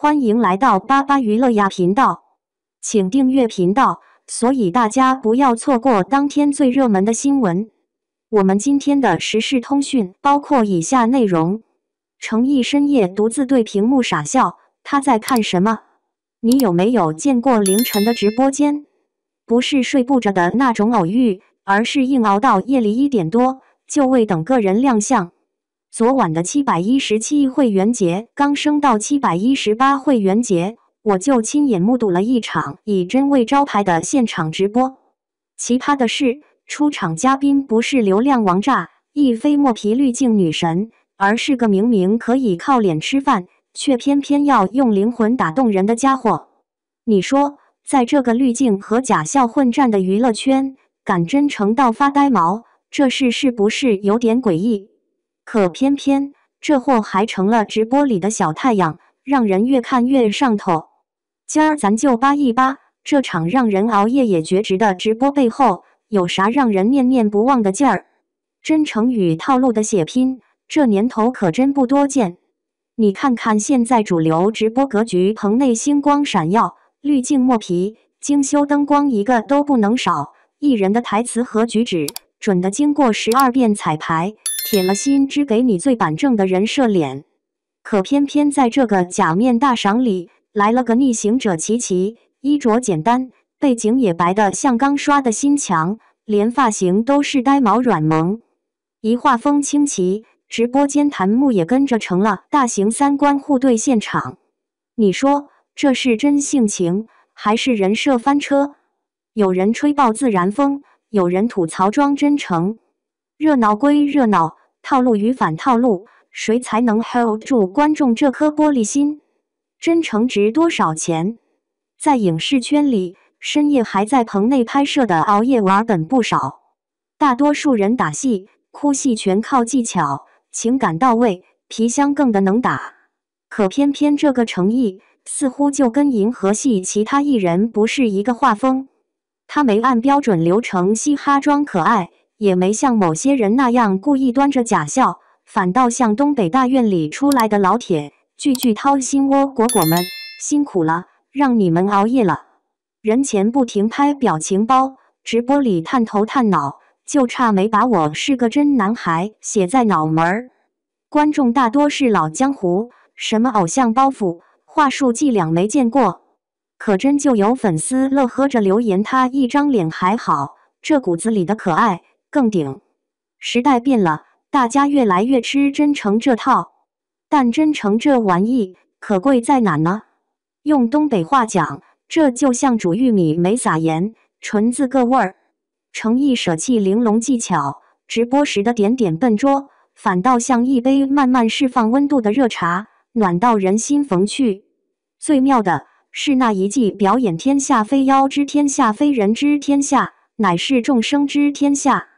欢迎来到巴巴娱乐呀频道，请订阅频道，所以大家不要错过当天最热门的新闻。我们今天的时事通讯包括以下内容：程毅深夜独自对屏幕傻笑，他在看什么？你有没有见过凌晨的直播间？不是睡不着的那种偶遇，而是硬熬到夜里1点多，就为等个人亮相。昨晚的717会员节刚升到718会员节，我就亲眼目睹了一场以真为招牌的现场直播。奇葩的是，出场嘉宾不是流量王炸、亦非磨皮滤镜女神，而是个明明可以靠脸吃饭，却偏偏要用灵魂打动人的家伙。你说，在这个滤镜和假笑混战的娱乐圈，敢真诚到发呆毛，这事是不是有点诡异？可偏偏这货还成了直播里的小太阳，让人越看越上头。今儿咱就扒一扒这场让人熬夜也绝值的直播背后有啥让人念念不忘的劲儿。真诚与套路的血拼，这年头可真不多见。你看看现在主流直播格局，棚内星光闪耀，滤镜磨皮，精修灯光一个都不能少，艺人的台词和举止准的经过12遍彩排，铁了心只给你最板正的人设脸。可偏偏在这个假面大赏里，来了个逆行者琪琪，衣着简单，背景也白的像刚刷的新墙，连发型都是呆毛软萌。一画风清奇，直播间弹幕也跟着成了大型三观互对现场。你说这是真性情，还是人设翻车？有人吹爆自然风，有人吐槽装真诚。热闹归热闹，套路与反套路，谁才能 hold 住观众这颗玻璃心？真诚值多少钱？在影视圈里，深夜还在棚内拍摄的熬夜娃本不少，大多数人打戏、哭戏全靠技巧，情感到位，皮箱更的能打。可偏偏这个程毅似乎就跟银河系其他艺人不是一个画风，他没按标准流程嘻哈装可爱，也没像某些人那样故意端着假笑，反倒像东北大院里出来的老铁，句句掏心窝。果果们辛苦了，让你们熬夜了。人前不停拍表情包，直播里探头探脑，就差没把我是个真男孩写在脑门儿。观众大多是老江湖，什么偶像包袱、话术伎俩没见过，可真就有粉丝乐呵着留言，他一张脸还好，这骨子里的可爱更顶。时代变了，大家越来越吃真诚这套，但真诚这玩意可贵在哪呢？用东北话讲，这就像煮玉米没撒盐，纯自个味儿。程毅舍弃玲珑技巧，直播时的点点笨拙，反倒像一杯慢慢释放温度的热茶，暖到人心缝去。最妙的是那一记表演，天下非妖之天下，非人之天下，乃是众生之天下。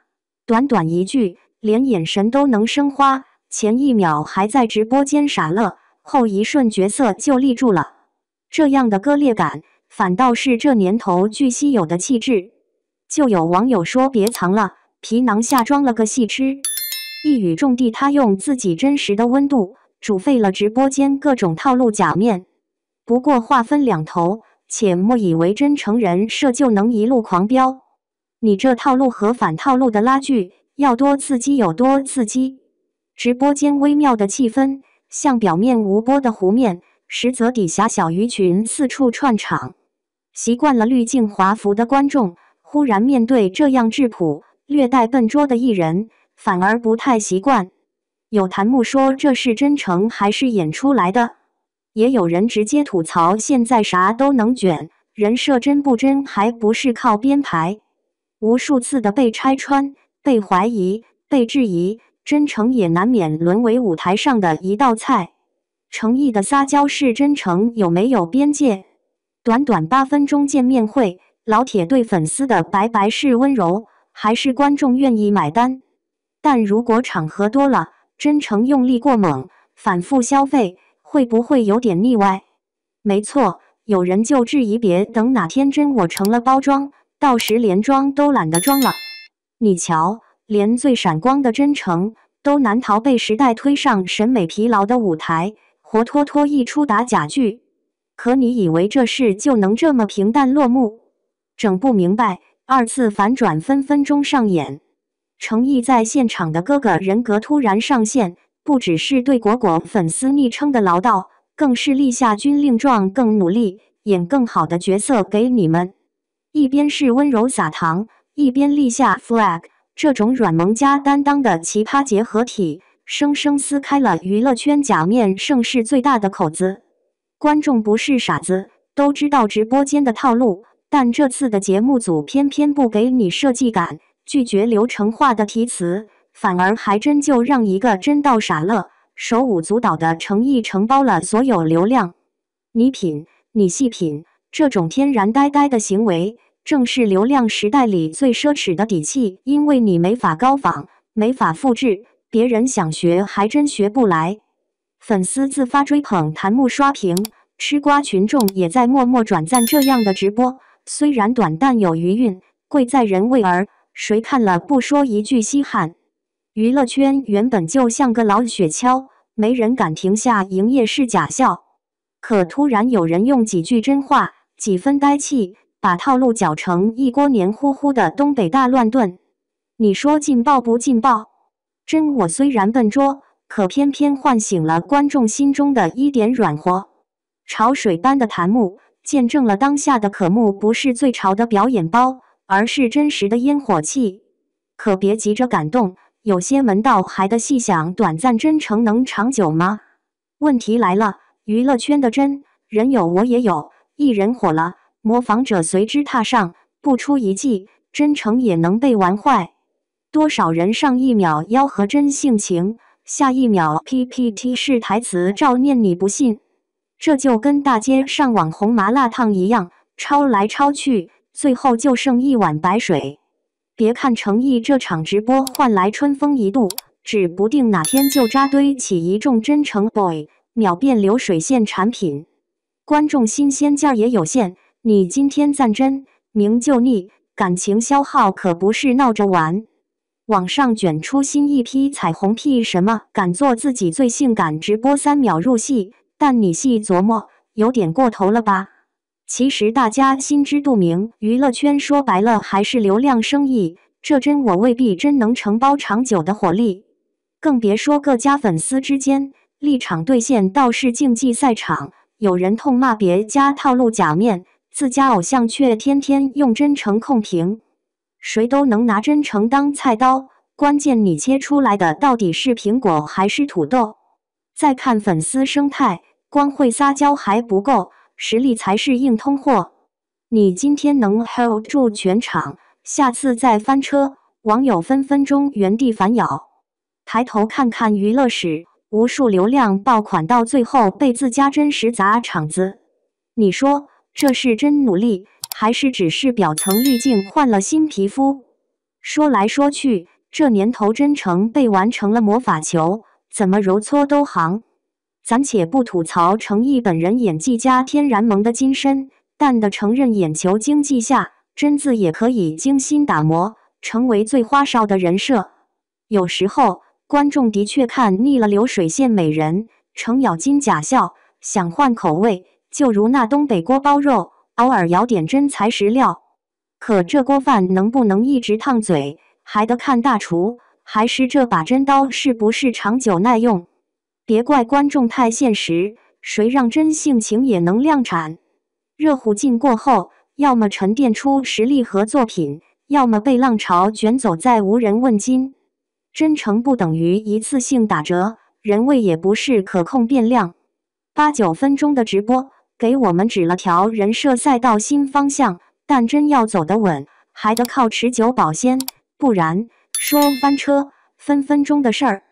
短短一句，连眼神都能生花，前一秒还在直播间傻乐，后一瞬角色就立住了。这样的割裂感，反倒是这年头具稀有的气质。就有网友说别藏了，皮囊下装了个戏痴。一语中的，他用自己真实的温度煮沸了直播间各种套路假面。不过话分两头，且莫以为真诚人设就能一路狂飙。你这套路和反套路的拉锯要多刺激有多刺激。直播间微妙的气氛，像表面无波的湖面，实则底下小鱼群四处串场。习惯了滤镜华服的观众，忽然面对这样质朴、略带笨拙的艺人，反而不太习惯。有弹幕说这是真诚还是演出来的？也有人直接吐槽现在啥都能卷，人设真不真还不是靠编排。无数次的被拆穿、被怀疑、被质疑，真诚也难免沦为舞台上的一道菜。程毅的撒娇式真诚有没有边界？短短8分钟见面会，老铁对粉丝的白白是温柔，还是观众愿意买单？但如果场合多了，真诚用力过猛，反复消费，会不会有点腻歪？没错，有人就质疑别等哪天真我成了包装，到时连装都懒得装了。你瞧，连最闪光的真诚都难逃被时代推上审美疲劳的舞台，活脱脱一出打假剧。可你以为这事就能这么平淡落幕？整不明白，二次反转分分钟上演。程毅在现场的哥哥人格突然上线，不只是对果果粉丝昵称的唠叨，更是立下军令状，更努力演更好的角色给你们。一边是温柔撒糖，一边立下 flag， 这种软萌加担当的奇葩结合体，生生撕开了娱乐圈假面盛世最大的口子。观众不是傻子，都知道直播间的套路，但这次的节目组偏偏不给你设计感，拒绝流程化的题词，反而还真就让一个真到傻了、手舞足蹈的程毅承包了所有流量。你品，你细品，这种天然呆呆的行为，正是流量时代里最奢侈的底气，因为你没法高仿，没法复制，别人想学还真学不来。粉丝自发追捧，弹幕刷屏，吃瓜群众也在默默转赞这样的直播。虽然短但有余韵，贵在人味儿，谁看了不说一句稀罕？娱乐圈原本就像个老雪橇，没人敢停下营业式假笑。可突然有人用几句真话，几分呆气，把套路搅成一锅黏糊糊的东北大乱炖。你说劲爆不劲爆？真我虽然笨拙，可偏偏唤醒了观众心中的一点软和。潮水般的弹幕，见证了当下的可慕不是最潮的表演包，而是真实的烟火气。可别急着感动，有些门道还得细想，短暂真诚能长久吗？问题来了，娱乐圈的真人有我也有，艺人火了，模仿者随之踏上，不出一季，真诚也能被玩坏。多少人上一秒吆喝真性情，下一秒 PPT 式台词照念你不信。这就跟大街上网红麻辣烫一样，抄来抄去，最后就剩一碗白水。别看程毅这场直播换来春风一度，指不定哪天就扎堆起一众真诚 boy， 秒变流水线产品。观众新鲜劲儿也有限，你今天赞真，明就腻，感情消耗可不是闹着玩。网上卷出新一批彩虹屁，什么敢做自己最性感直播3秒入戏，但你细琢磨，有点过头了吧？其实大家心知肚明，娱乐圈说白了还是流量生意，这真我未必真能承包长久的火力。更别说各家粉丝之间，立场兑现倒是竞技赛场，有人痛骂别家套路假面，自家偶像却天天用真诚控评。谁都能拿真诚当菜刀，关键你切出来的到底是苹果还是土豆？再看粉丝生态，光会撒娇还不够，实力才是硬通货。你今天能 hold 住全场，下次再翻车，网友分分钟原地反咬。抬头看看娱乐史，无数流量爆款到最后被自家真实砸场子。你说这是真努力，还是只是表层滤镜换了新皮肤？说来说去，这年头真诚被玩成了魔法球，怎么揉搓都行。暂且不吐槽程毅本人演技加天然萌的金身，但得承认眼球经济下，真字也可以精心打磨，成为最花哨的人设。有时候观众的确看腻了流水线美人，程咬金假笑，想换口味，就如那东北锅包肉，偶尔舀点真材实料。可这锅饭能不能一直烫嘴，还得看大厨，还是这把真刀是不是长久耐用。别怪观众太现实，谁让真性情也能量产？热乎劲过后，要么沉淀出实力和作品，要么被浪潮卷走再无人问津。真诚不等于一次性打折，人味也不是可控变量。8、9分钟的直播，给我们指了条人设赛道新方向，但真要走得稳，还得靠持久保鲜，不然说翻车，分分钟的事儿。